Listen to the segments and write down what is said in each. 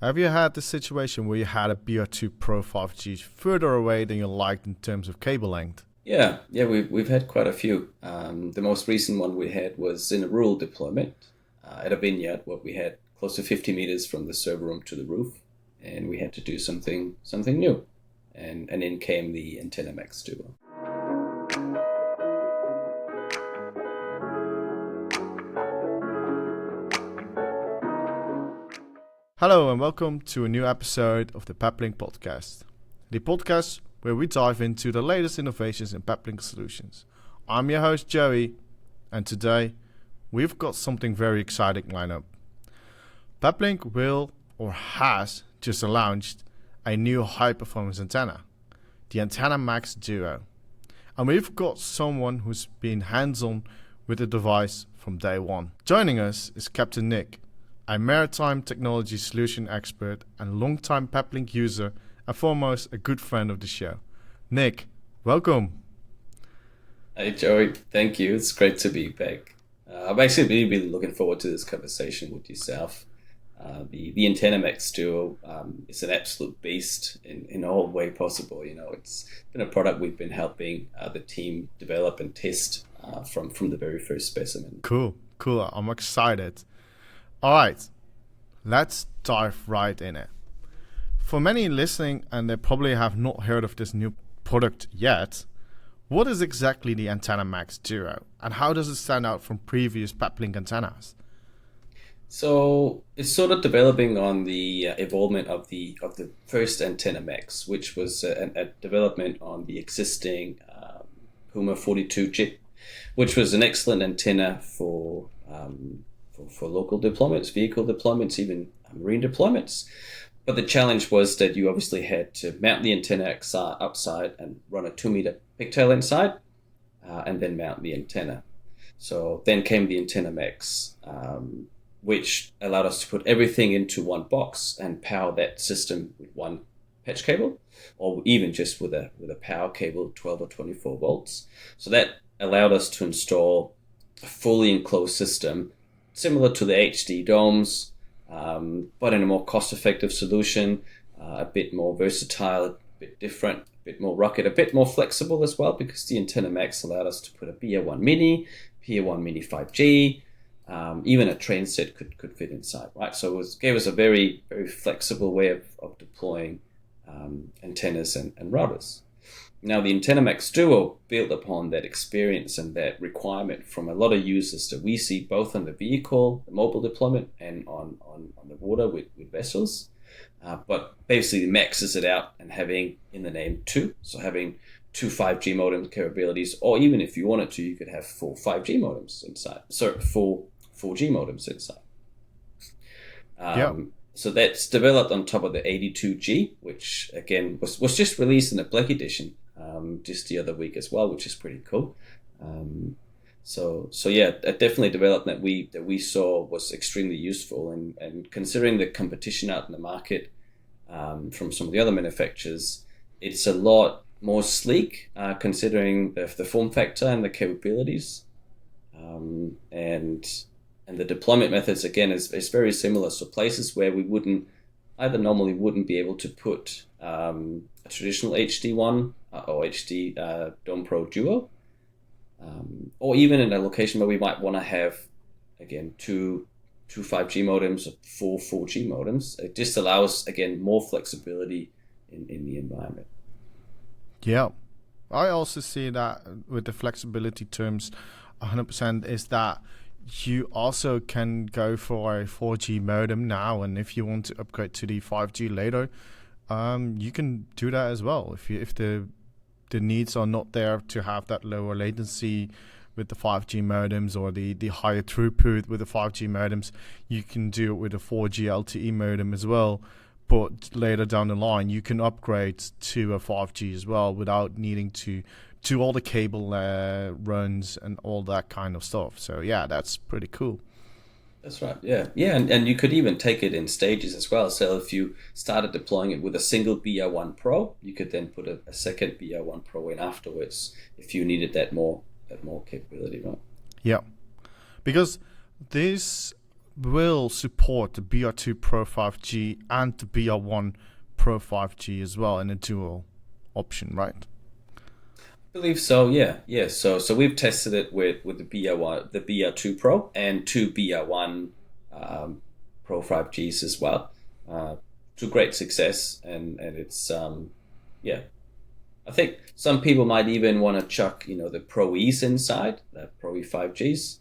Have you had the situation where you had a BR2 Pro 5G further away than you liked in terms of cable length? Yeah, we've had quite a few. The most recent one we had was in a rural deployment at a vineyard, where we had close to 50 meters from the server room to the roof, and we had to do something new, and in came the Antenna Max Duo. Hello and welcome to a new episode of the Peplink podcast. The podcast where we dive into the latest innovations in Peplink solutions. I'm your host Joey, and today we've got something very exciting lined up. Peplink will or has just launched a new high-performance antenna, the Antenna Max Duo. And we've got someone who's been hands-on with the device from day one. Joining us is Captain Nik, a maritime technology solution expert and longtime Peplink user, and foremost a good friend of the show. Nik, welcome. Hey Joey, thank you. It's great to be back. I've actually been really looking forward to this conversation with yourself. The Antenna Max Duo is an absolute beast in all way possible. You know, it's been a product we've been helping the team develop and test from the very first specimen. Cool. I'm excited. All right, let's dive right in it. For many listening, and they probably have not heard of this new product yet, what is exactly the Antenna Max Duo, and how does it stand out from previous Peplink antennas? So it's sort of developing on the evolvement of the first Antenna Max, which was a development on the existing Puma 42 chip, which was an excellent antenna for local deployments, vehicle deployments, even marine deployments. But the challenge was that you obviously had to mount the antenna outside and run a 2-meter pigtail inside, and then mount the antenna. So then came the Antenna Max, which allowed us to put everything into one box and power that system with one patch cable, or even just with a power cable, 12 or 24 volts. So that allowed us to install a fully enclosed system similar to the HD domes, but in a more cost-effective solution, a bit more versatile, a bit different, a bit more rugged, a bit more flexible as well, because the Antenna Max allowed us to put a BR1 Mini, PR1 Mini 5G, even a train set could fit inside, right? So it gave us a very, very flexible way of deploying antennas and routers. Now, the Antenna Max Duo built upon that experience and that requirement from a lot of users that we see both on the vehicle, the mobile deployment, and on the water with vessels. But basically maxes it out and having in the name two. So having two 5G modem capabilities, or even if you wanted to, you could have full 5G modems inside. Sorry, full 4G modems inside. Yeah. So that's developed on top of the 82G, which again was just released in the Black Edition just the other week as well, which is pretty cool. So yeah, definitely development that we saw was extremely useful, and considering the competition out in the market from some of the other manufacturers, it's a lot more sleek considering the form factor and the capabilities, and the deployment methods again is very similar. So places where we normally wouldn't be able to put a traditional HD1 or HD Dome Pro Duo, or even in a location where we might want to have again two 5G modems or four 4G modems. It just allows again more flexibility in the environment. Yeah. I also see that with the flexibility terms 100% is that you also can go for a 4G modem now, and if you want to upgrade to the 5G later, you can do that as well. If the needs are not there to have that lower latency with the 5G modems, or the higher throughput with the 5G modems, you can do it with a 4G LTE modem as well. But later down the line, you can upgrade to a 5G as well without needing to do all the cable runs and all that kind of stuff. So yeah, that's pretty cool. That's right. Yeah, and you could even take it in stages as well. So if you started deploying it with a single BR1 Pro, you could then put a second BR1 Pro in afterwards if you needed that more capability, right? Yeah, because this will support the BR2 Pro 5G and the BR1 Pro 5G as well in a dual option, right? Believe so, yeah, yeah. So we've tested it with the BR1, the BR2 Pro, and two BR1 Pro 5Gs as well, to great success, and it's yeah. I think some people might even want to chuck, the Pro E's inside, the Pro E 5Gs,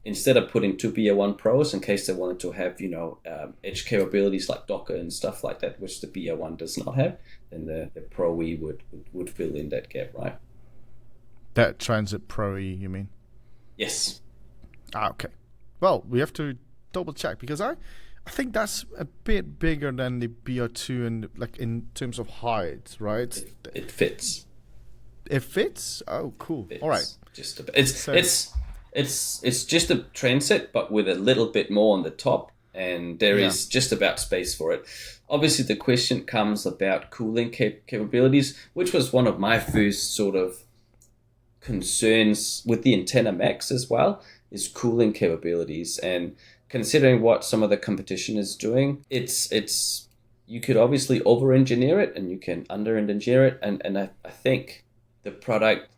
instead of putting two BR1 Pros in case they wanted to have, edge capabilities like Docker and stuff like that, which the BR1 does not have. Then the Pro E would fill in that gap, right? That Transit Pro E, you mean? Yes. Okay. Well, we have to double check because I think that's a bit bigger than the BR2 and like in terms of height, right? It fits. It fits? Oh, cool. All right. Just a bit. It's just a transit, but with a little bit more on the top, and there is just about space for it. Obviously, the question comes about cooling capabilities, which was one of my first sort of concerns with the Antenna Max as well, is cooling capabilities. And considering what some of the competition is doing, it's you could obviously over-engineer it and you can under-engineer it. And I think the product,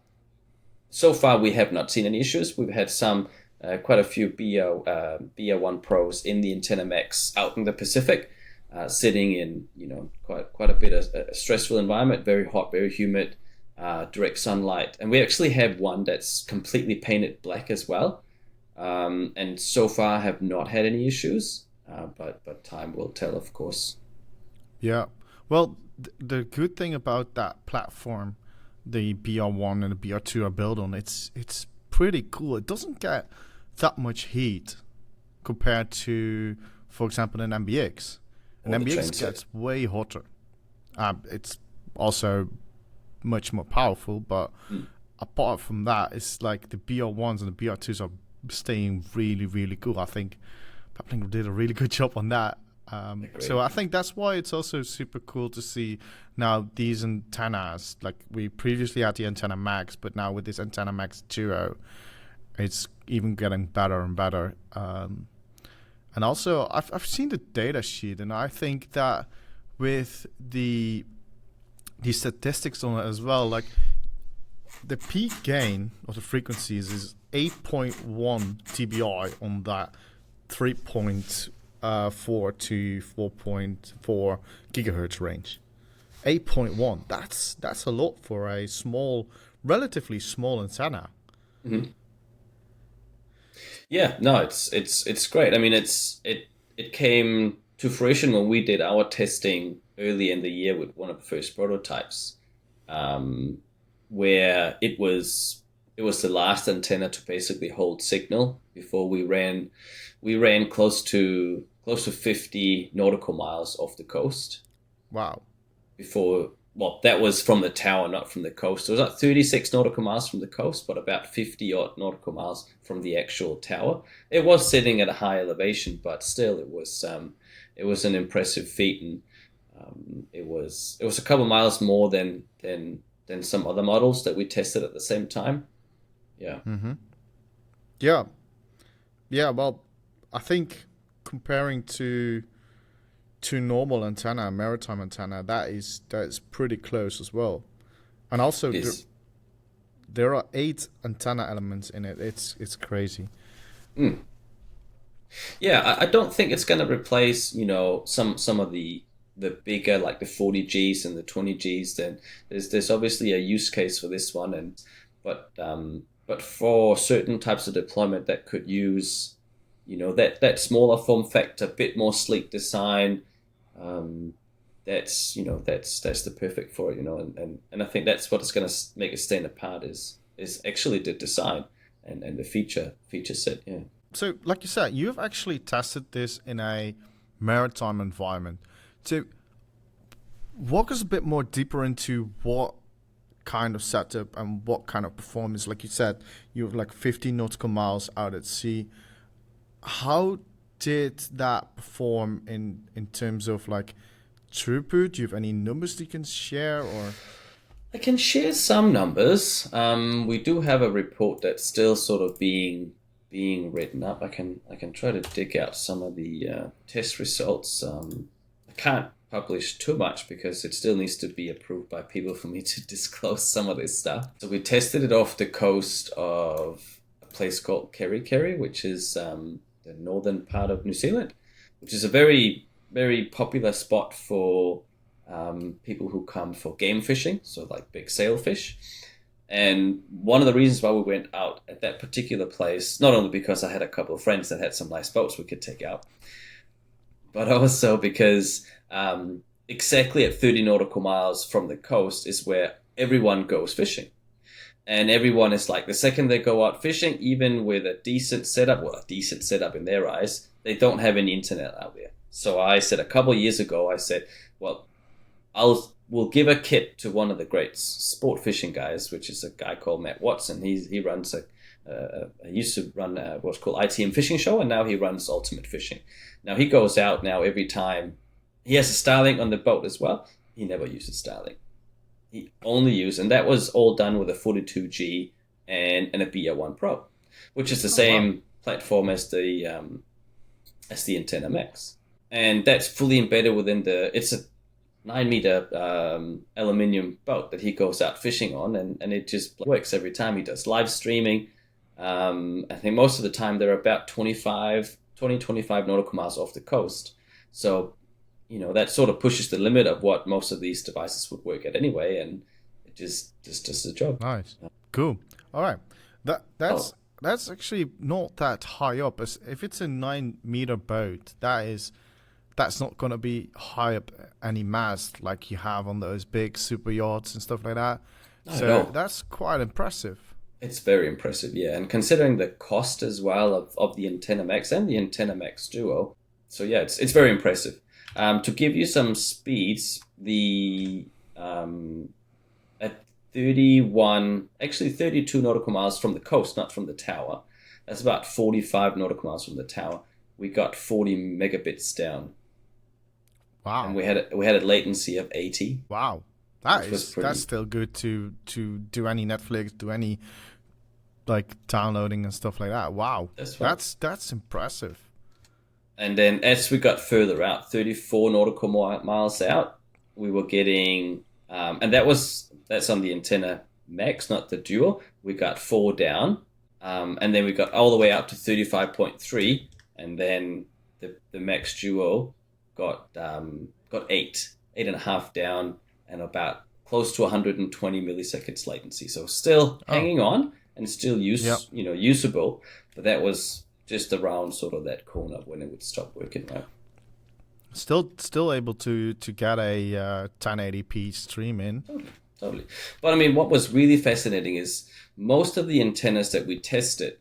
so far we have not seen any issues. We've had quite a few BR1 Pros in the Antenna Max out in the Pacific, sitting in quite a bit of a stressful environment, very hot, very humid, direct sunlight. And we actually have one that's completely painted black as well. And so far have not had any issues, but time will tell, of course. Yeah. Well, the good thing about that platform, the BR1 and the BR2 are built on, it's pretty cool. It doesn't get that much heat compared to, for example, an MBX. An MBX gets way hotter. It's also much more powerful, but apart from that, it's like the BR1s and the BR2s are staying really, really cool. I think Peplink did a really good job on that. So I think that's why it's also super cool to see now these antennas. Like we previously had the Antenna Max, but now with this Antenna Max Duo, it's even getting better and better. And also, I've seen the data sheet, and I think that with the statistics on it as well, like the peak gain of the frequencies is 8.1 dBi on that 3.4 to 4.4 gigahertz range. 8.1. That's a lot for a relatively small antenna. Mm-hmm. Yeah, no, it's great. I mean, it came to fruition when we did our testing early in the year with one of the first prototypes, where it was the last antenna to basically hold signal before we ran close to 50 nautical miles off the coast. Wow. That was from the tower, not from the coast. It was like 36 nautical miles from the coast, but about 50 odd nautical miles from the actual tower. It was sitting at a high elevation, but still it was an impressive feat, and it was a couple miles more than some other models that we tested at the same time. Yeah. Mm-hmm. Yeah. Yeah, well, I think comparing to normal antenna, maritime antenna, that is pretty close as well. And also there are 8 antenna elements in it. It's crazy. Yeah, I don't think it's going to replace, some of the bigger, like the 40Gs and the 20Gs. Then there's obviously a use case for this one, but for certain types of deployment that could use, that smaller form factor, bit more sleek design, that's the perfect for it, and I think that's what is going to make it stand apart is actually the design and the feature set. Yeah. So, like you said, you've actually tested this in a maritime environment. So, walk us a bit more deeper into what kind of setup and what kind of performance. Like you said, you have like 50 nautical miles out at sea. How did that perform in terms of like throughput? Do you have any numbers that you can share, or? I can share some numbers. We do have a report that's still sort of being being written up. I can try to dig out some of the test results. I can't publish too much because it still needs to be approved by people for me to disclose some of this stuff. So we tested it off the coast of a place called Kerikeri, which is the northern part of New Zealand, which is a very, very popular spot for people who come for game fishing, so like big sailfish. And one of the reasons why we went out at that particular place, not only because I had a couple of friends that had some nice boats we could take out, but also because exactly at 30 nautical miles from the coast is where everyone goes fishing. And everyone is like, the second they go out fishing, even with a decent setup, well, a decent setup in their eyes, they don't have any internet out there. So I said a couple of years ago, I said, well, we'll give a kit to one of the great sport fishing guys, which is a guy called Matt Watson. He runs he used to run what's called ITM Fishing Show, and now he runs Ultimate Fishing. Now he goes out now every time. He has a Starlink on the boat as well. He never uses Starlink. He only used, and that was all done with a 42G and a BR1 Pro, which is the same platform as the Antenna Max. And that's fully embedded within it's a 9-meter aluminium boat that he goes out fishing on, and it just works every time. He does live streaming. I think most of the time they're about 25 nautical miles off the coast. So, that sort of pushes the limit of what most of these devices would work at anyway, and it just does the job. Nice. Cool. All right. That's actually not that high up. If it's a 9-meter boat, that's not going to be high up any mast like you have on those big super yachts and stuff like that. So that's quite impressive. It's very impressive, yeah. And considering the cost as well of the Antenna Max and the Antenna Max Duo. So yeah, it's very impressive. To give you some speeds, at 32 nautical miles from the coast, not from the tower, that's about 45 nautical miles from the tower, we got 40 megabits down. Wow. And we had a latency of 80. Wow. That's still good to do any Netflix, do any like downloading and stuff like that. Wow. That's impressive. And then as we got further out, 34 nautical miles out, we were getting and that's on the Antenna Max, not the Duo. We got 4 down. And then we got all the way up to 35.3, and then the Max Duo got 8.5 down, and about close to 120 milliseconds latency. So still hanging on and still usable, but that was just around sort of that corner when it would stop working, right? Still able to get a 1080p stream in. Totally. But I mean, what was really fascinating is most of the antennas that we tested,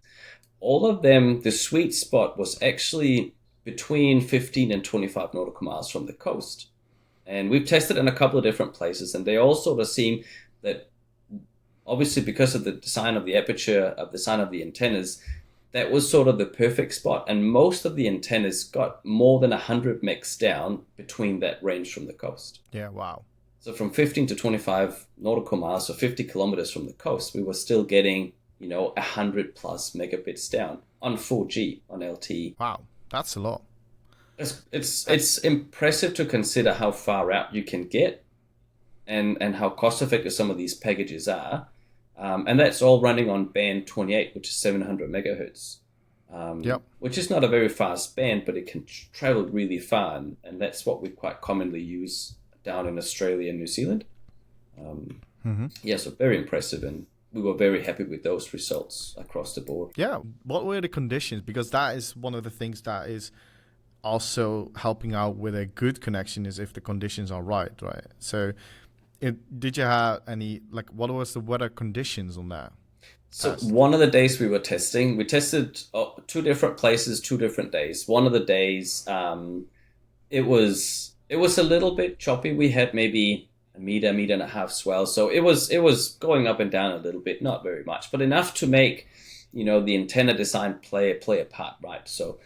all of them, the sweet spot was actually between 15 and 25 nautical miles from the coast. And we've tested in a couple of different places, and they all sort of seem that, obviously because of the design of the aperture, of the design of the antennas, that was sort of the perfect spot. And most of the antennas got more than 100 megs down between that range from the coast. Yeah, wow. So from 15 to 25 nautical miles, so 50 kilometers from the coast, we were still getting, 100 plus megabits down on 4G on LTE. Wow, that's a lot. It's impressive to consider how far out you can get and how cost effective some of these packages are. And that's all running on band 28, which is 700 megahertz. Which is not a very fast band, but it can travel really far. And that's what we quite commonly use down in Australia and New Zealand. So very impressive. And we were very happy with those results across the board. Yeah. What were the conditions? Because that is one of the things that is also helping out with a good connection is if the conditions are right? So did you have any, what was the weather conditions on that? So one of the days we were testing, we tested 2 different places, 2 different days. One of the days, it was a little bit choppy. We had maybe a meter and a half swell. So it was going up and down a little bit, not very much, but enough to make, the antenna design play a part, right? So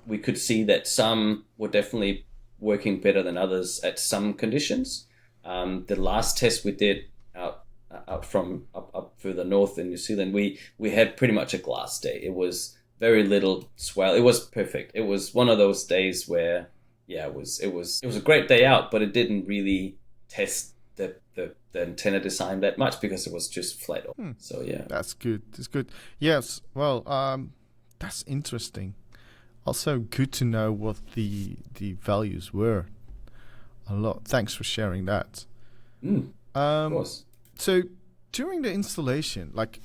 we could see that some were definitely working better than others at some conditions. The last test we did up further north in New Zealand, we had pretty much a glass day. It was very little swell. It was perfect. It was one of those days where, yeah, it was a great day out, but it didn't really test the antenna design that much because it was just flat on. So yeah, That's good. That's good. Yes. Well, that's interesting. Also, good to know what the values were. A lot. Thanks for sharing that. of course. So during the installation, like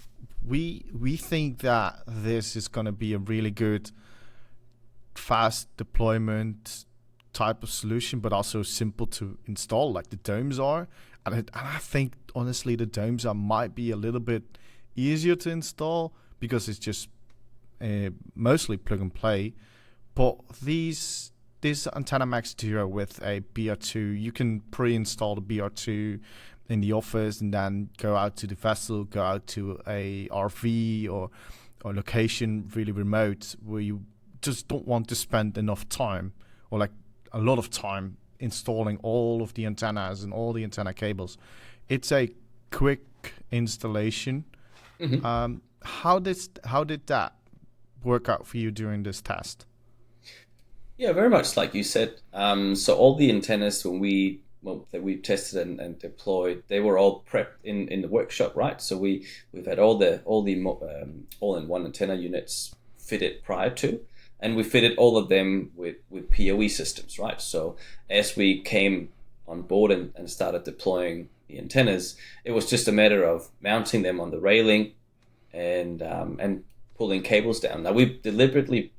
we think that this is going to be a really good, fast deployment type of solution, but also simple to install, like the domes are. And I think honestly, the domes might be a little bit easier to install because it's just mostly plug and play. But this Antenna Max Duo with a BR2, you can pre-install the BR2 in the office and then go out to the vessel, go out to a RV or location really remote where you just don't want to spend enough time or like a lot of time installing all of the antennas and all the antenna cables. It's a quick installation. How did that work out for you during this test? Yeah, very much like you said. So all the antennas that we tested and deployed, they were all prepped in the workshop, right? So we've had all in-one antenna units fitted prior to, and we fitted all of them with PoE systems, right? So as we came on board and started deploying the antennas, it was just a matter of mounting them on the railing and pulling cables down. Now we deliberately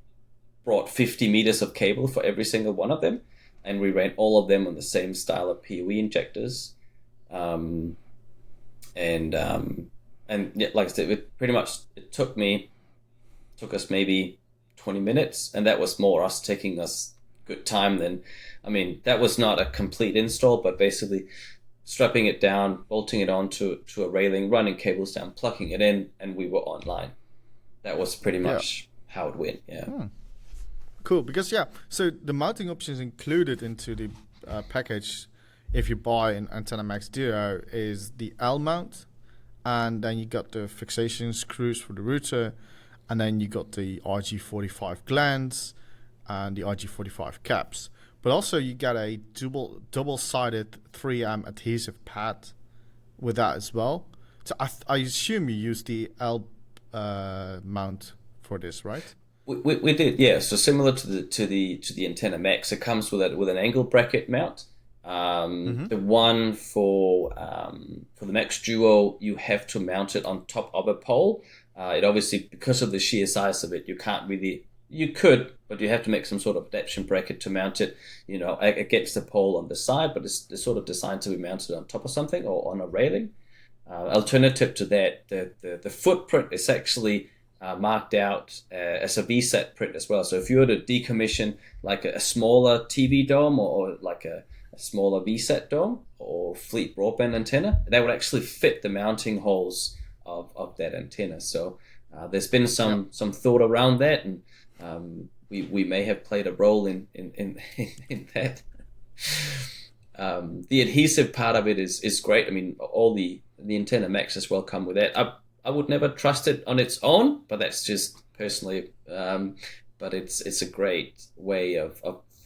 brought 50 meters of cable for every single one of them, and we ran all of them on the same style of PoE injectors. And yeah, like I said, it took us maybe 20 minutes, and that was more us taking us good time than, I mean, that was not a complete install, but basically strapping it down, bolting it onto a railing, running cables down, plugging it in, and we were online. That was pretty much how it went. Yeah. Cool, because so the mounting options included into the package, if you buy an Antenna Max Duo, is the L mount, and then you got the fixation screws for the router, and then you got the RG45 glands and the RG45 caps. But also you got a double-sided 3M adhesive pad with that as well. So I assume you use the L mount for this, right? We did, yeah. So similar to the Antenna Max, it comes with an angle bracket mount. The one for the Max Duo, you have to mount it on top of a pole. It obviously, because of the sheer size of it, you could, but you have to make some sort of adaptation bracket to mount it, against the pole on the side, but it's sort of designed to be mounted on top of something or on a railing. Alternative to that, the footprint is actually marked out as a VSAT print as well. So if you were to decommission like a smaller TV dome or like a smaller VSAT dome or fleet broadband antenna, that would actually fit the mounting holes of that antenna. So there's been some thought around that, and we may have played a role in that. The adhesive part of it is great. I mean, all the Antenna Max as well come with that. I would never trust it on its own, but that's just personally. But it's a great way of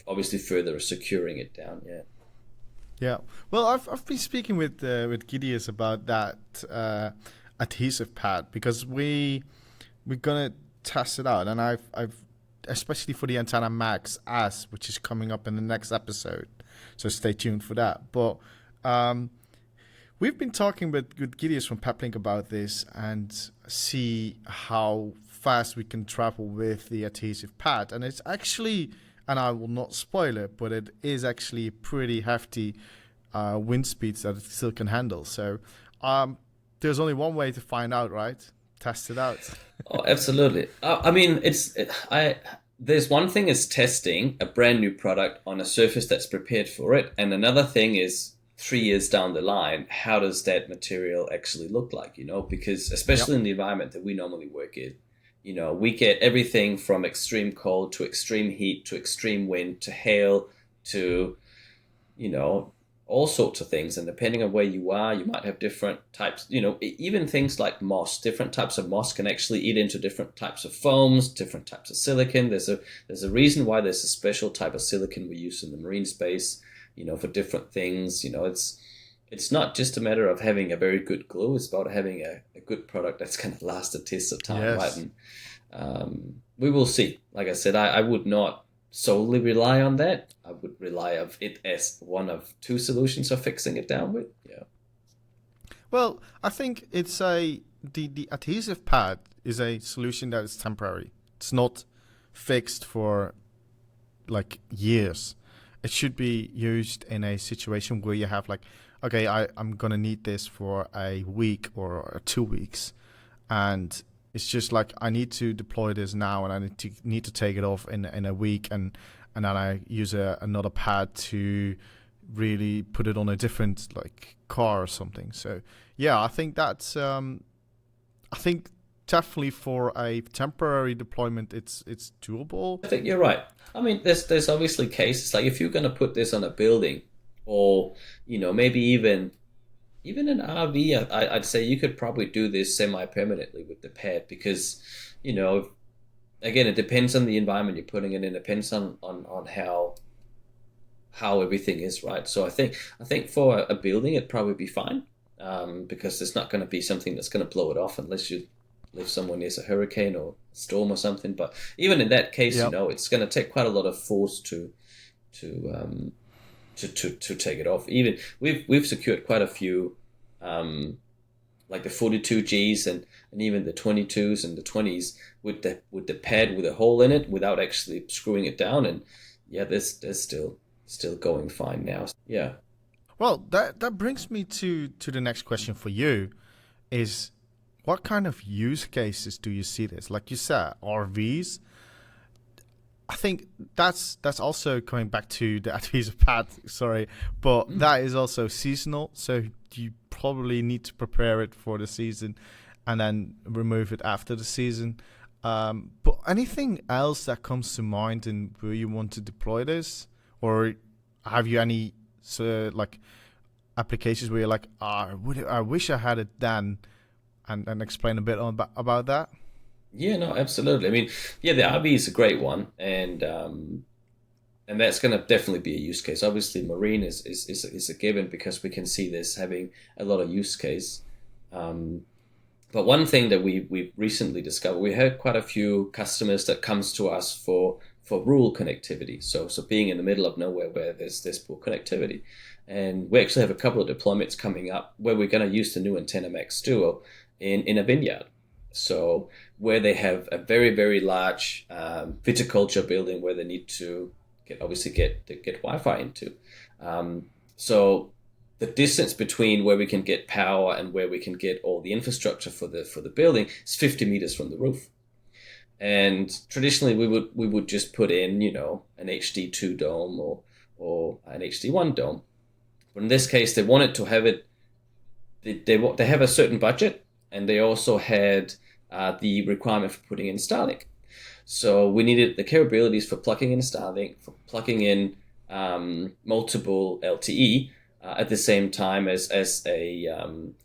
obviously further securing it down. Yeah. Yeah. Well, I've been speaking with Gideus about that adhesive pad because we're gonna test it out, and I've especially for the Antenna Max S, which is coming up in the next episode. So stay tuned for that. But we've been talking with Gideus from Peplink about this and see how fast we can travel with the adhesive pad. And it's actually, and I will not spoil it, but it is actually pretty hefty wind speeds that it still can handle. So there's only one way to find out, right? Test it out. Oh, absolutely. I mean, there's one thing is testing a brand new product on a surface that's prepared for it. And another thing is 3 years down the line, how does that material actually look like, because especially in the environment that we normally work in, we get everything from extreme cold to extreme heat to extreme wind to hail to, all sorts of things. And depending on where you are, you might have different types, even things like moss. Different types of moss can actually eat into different types of foams, different types of silicon. There's a reason why there's a special type of silicon we use in the marine space, for different things. It's not just a matter of having a very good glue. It's about having a good product that's going to last the test of time, Yes. right? And we will see. Like I said, I would not solely rely on that. I would rely of it as one of two solutions of fixing it down with. Yeah. Well, I think it's the adhesive pad is a solution that is temporary. It's not fixed for like years. It should be used in a situation where you have like, okay, I'm gonna need this for a week or 2 weeks, and it's just like I need to deploy this now, and I need to take it off in a week, and then I use another pad to really put it on a different like car or something. So yeah, I think that's I think definitely for a temporary deployment, it's doable. I think you're right. I mean, there's obviously cases like if you're going to put this on a building, or maybe even an RV, I'd say you could probably do this semi-permanently with the pad because, again, it depends on the environment you're putting it in. It depends on how everything is, right? So I think for a building, it'd probably be fine because there's not going to be something that's going to blow it off unless you live somewhere near a hurricane or storm or something. But even in that case, Yep. it's going to take quite a lot of force to take it off. Even we've secured quite a few, like the 42Gs and even the 22s and the 20s with the pad with a hole in it without actually screwing it down. And yeah, there's still going fine now. Yeah. Well, that brings me to the next question for you is what kind of use cases do you see this? Like you said, RVs. I think that's also coming back to the adhesive pad, sorry, but that is also seasonal, so you probably need to prepare it for the season and then remove it after the season. But anything else that comes to mind in where you want to deploy this? Or have you any like applications where you're like, I wish I had it then, and explain a bit about that? Yeah, no, absolutely. I mean, yeah, the RV is a great one, and that's going to definitely be a use case. Obviously, marine is a given because we can see this having a lot of use case. But one thing that we recently discovered, we had quite a few customers that comes to us for rural connectivity. So being in the middle of nowhere where there's poor connectivity, and we actually have a couple of deployments coming up where we're going to use the new Antenna Max Duo in a vineyard. So where they have a very, very large viticulture building where they need to get Wi-Fi into. So the distance between where we can get power and where we can get all the infrastructure for the building is 50 meters from the roof. And traditionally we would just put in, an HD2 dome or an HD1 dome. But in this case, they wanted to have it. They have a certain budget, and they also had the requirement for putting in Starlink. So we needed the capabilities for plugging in Starlink, for plugging in multiple LTE at the same time as a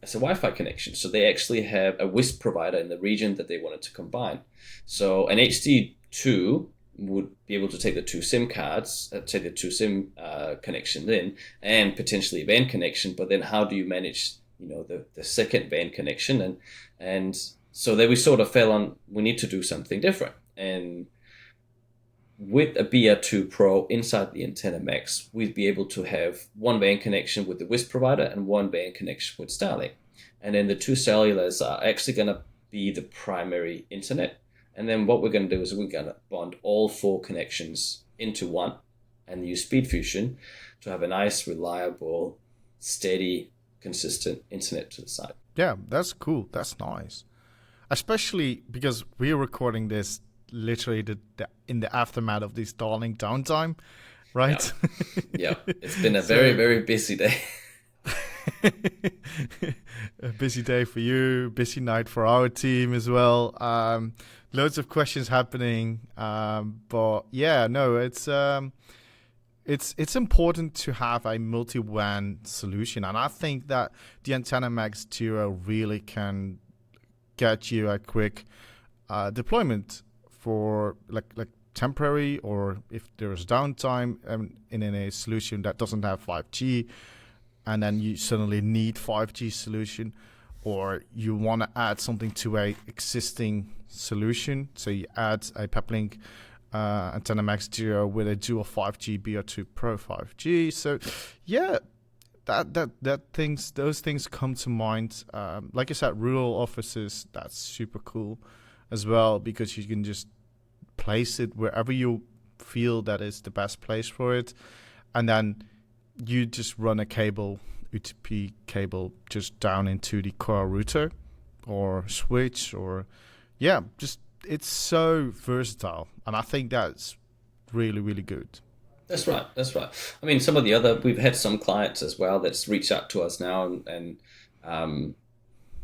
Wi-Fi connection. So they actually have a WISP provider in the region that they wanted to combine. So an HD2 would be able to take the two SIM cards, take the two SIM connections in, and potentially a WAN connection. But then how do you manage, the second WAN connection? And so then we sort of fell on, we need to do something different. And with a BR2 Pro inside the Antenna Max, we'd be able to have one WAN connection with the WISP provider and one WAN connection with Starlink. And then the two cellulars are actually going to be the primary internet. And then what we're going to do is we're going to bond all four connections into one and use SpeedFusion to have a nice, reliable, steady, consistent internet to the site. Yeah, that's cool. That's nice. Especially because we're recording this literally in the aftermath of the Starlink downtime, right? Yeah. It's been a very, very busy day. A busy day for you, busy night for our team as well. Loads of questions happening. But yeah, no, it's it's important to have a multi-WAN solution, and I think that the Antenna Max Duo really can get you a quick deployment for like temporary, or if there's downtime in a solution that doesn't have 5G, and then you suddenly need 5G solution, or you want to add something to a existing solution. So you add a Peplink Antenna Max Duo with a dual 5G BR2 Pro 5G. So yeah, those things come to mind. Like I said, rural offices, that's super cool as well, because you can just place it wherever you feel that is the best place for it, and then you just run a cable, UTP cable, just down into the core router or switch, or just it's so versatile, and I think that's really, really good. That's right. That's right. I mean, we've had some clients as well that's reached out to us now and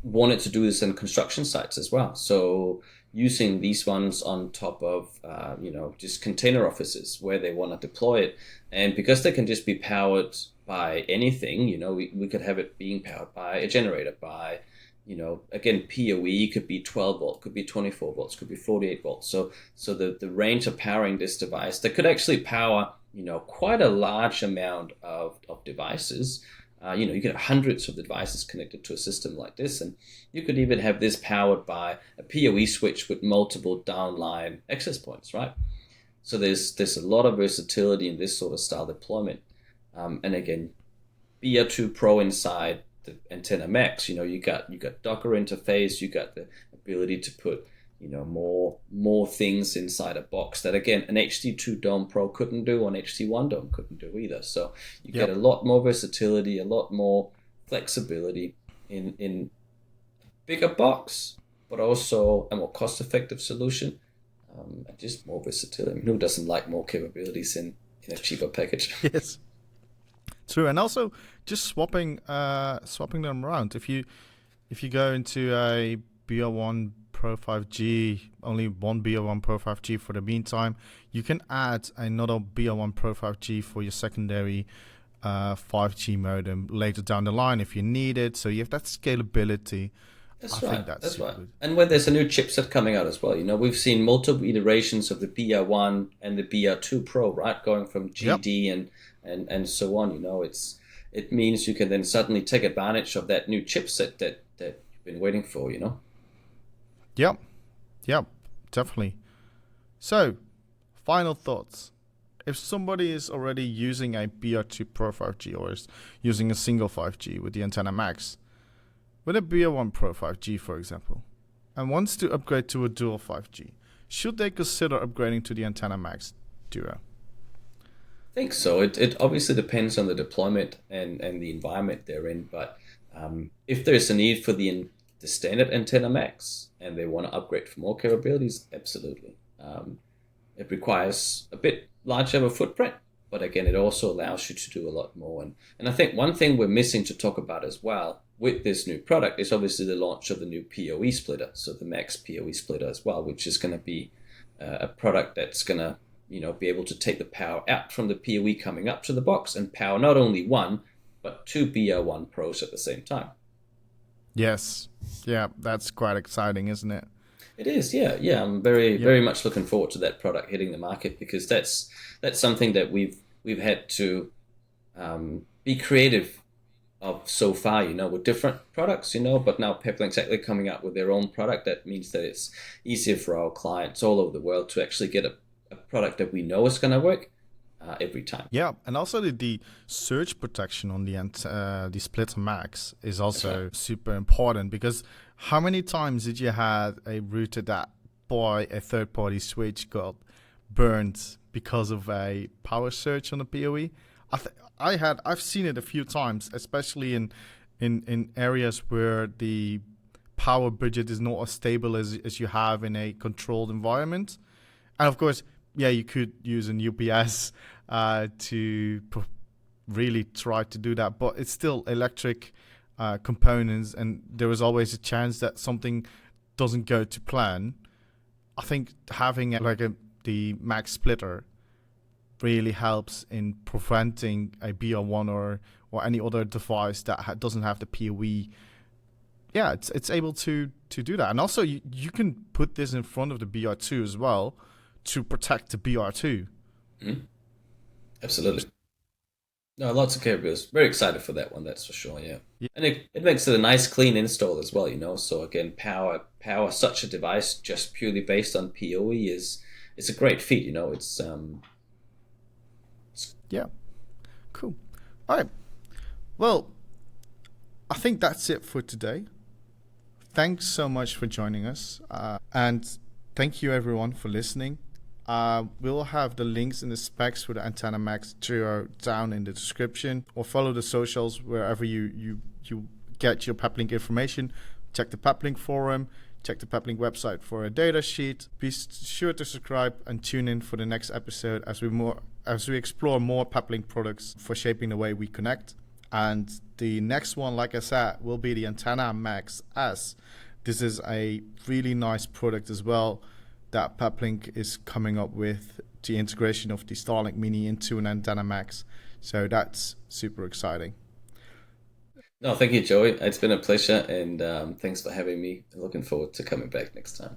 wanted to do this in construction sites as well. So using these ones on top of, just container offices where they want to deploy it. And because they can just be powered by anything, we could have it being powered by a generator, by, again, PoE could be 12 volt, could be 24 volts, could be 48 volts. So the range of powering this device that could actually power, quite a large amount of devices. You could have hundreds of devices connected to a system like this, and you could even have this powered by a PoE switch with multiple downline access points, right? So there's a lot of versatility in this sort of style deployment. And again, BR2 Pro inside the Antenna Max, you got Docker interface, you got the ability to put more things inside a box that, again, an HT2 Dome Pro couldn't do, or an HT1 Dome couldn't do either. So you get a lot more versatility, a lot more flexibility in a bigger box, but also a more cost-effective solution, and just more versatility. I mean, who doesn't like more capabilities in a cheaper package? Yes, true. And also just swapping them around. If you go into a BR1 Pro 5G, only one BR1 Pro 5G for the meantime, you can add another BR1 Pro 5G for your secondary 5G modem later down the line if you need it. So you have that scalability. That's right. That's right. Good. And when there's a new chipset coming out as well, we've seen multiple iterations of the BR1 and the BR2 Pro, right, going from GD and so on. It means you can then suddenly take advantage of that new chipset that you've been waiting for. Yep, definitely. So, final thoughts. If somebody is already using a BR2 Pro 5G or is using a single 5G with the Antenna Max, with a BR1 Pro 5G, for example, and wants to upgrade to a dual 5G, should they consider upgrading to the Antenna Max Duo? I think so. It obviously depends on the deployment and the environment they're in, but if there's a need for the standard Antenna Max and they want to upgrade for more capabilities, absolutely. It requires a bit larger of a footprint, but again, it also allows you to do a lot more. And I think one thing we're missing to talk about as well with this new product is obviously the launch of the new PoE splitter, so the Max PoE splitter as well, which is going to be a product that's going to be able to take the power out from the PoE coming up to the box and power not only one, but two BR1 Pros at the same time. Yes. Yeah, that's quite exciting, isn't it? It is, yeah. I'm very much looking forward to that product hitting the market, because that's something that we've had to be creative of so far, with different products, but now Peplink's actually coming out with their own product. That means that it's easier for our clients all over the world to actually get a product that we know is going to work every time. Yeah, and also the surge protection on the Splitter Max is also super important, because how many times did you have a router that by a third-party switch got burned because of a power surge on the PoE? I've seen it a few times, especially in areas where the power budget is not as stable as you have in a controlled environment. And of course, you could use an UPS to really try to do that, but it's still electric components, and there is always a chance that something doesn't go to plan. I think having the Max splitter really helps in preventing a BR1 or any other device that doesn't have the PoE. Yeah, it's able to do that. And also you can put this in front of the BR2 as well to protect the BR2. Mhm. Absolutely. No, lots of capabilities. Very excited for that one, that's for sure, yeah. Yeah. And it makes it a nice clean install as well, you know. So again, power such a device just purely based on PoE is a great feat, you know. Yeah. Cool. All right. Well, I think that's it for today. Thanks so much for joining us. And thank you everyone for listening. We'll have the links in the specs for the Antenna Max Duo down in the description, or follow the socials wherever you get your Peplink information. Check the Peplink forum, check the Peplink website for a data sheet. Be sure to subscribe and tune in for the next episode as we explore more Peplink products for shaping the way we connect. And the next one, like I said, will be the Antenna Max S. This is a really nice product as well that Peplink is coming up with, the integration of the Starlink Mini into an Antenna Max. So that's super exciting. No, thank you, Joey. It's been a pleasure, and thanks for having me. Looking forward to coming back next time.